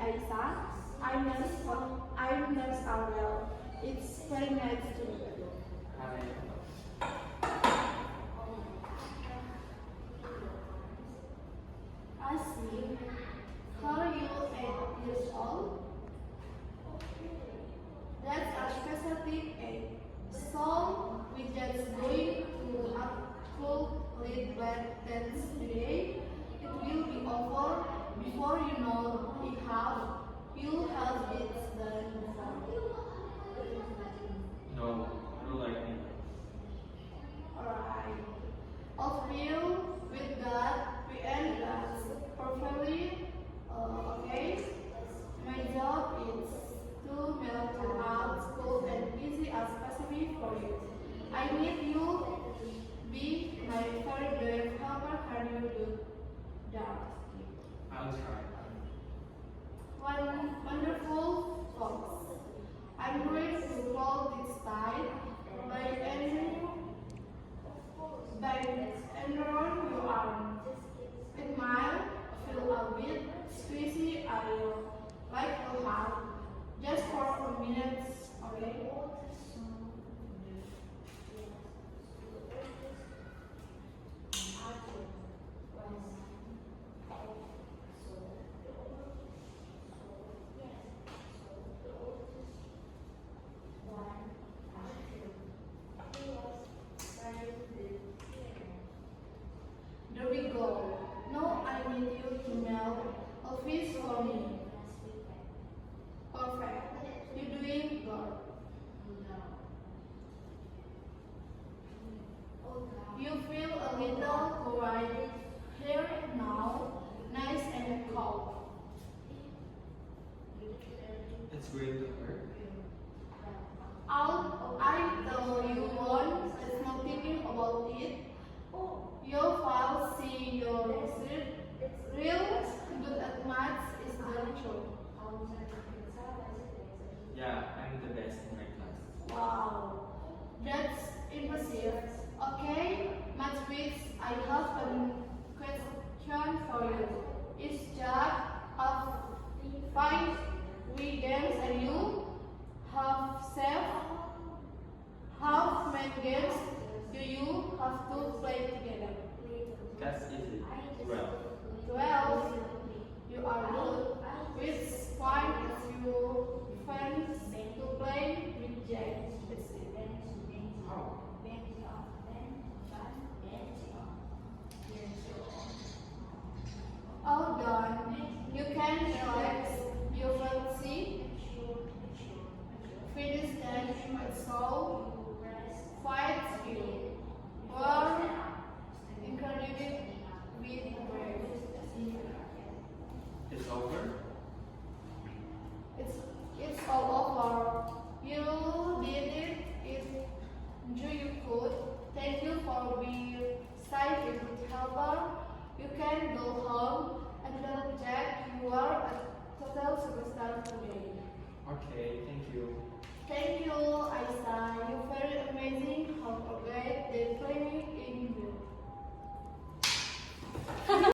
Aisa. I'm name's Ariel. It's very nice to meet you. I see. How are you 8 years old? That's a specific age. So we just going to have full late blood tests today. It will be over before you know it have. You'll have it done before. No, I don't like it. Alright. Of you with that we end that perfectly okay. My job is to make the art school and easy as possible for you. I need you be my very brave helper. Can you do that? I'll try. Wonderful folks. I'm going to call this tide by Enron you are. It might feel a bit squeezy I like to have just for a minute, okay? There we go. Now I need you to melt a fish for me. Perfect. You're doing good. You feel a little quiet here now, nice and cold. It's going to hurt. I tell you once, it's not thinking about it. Your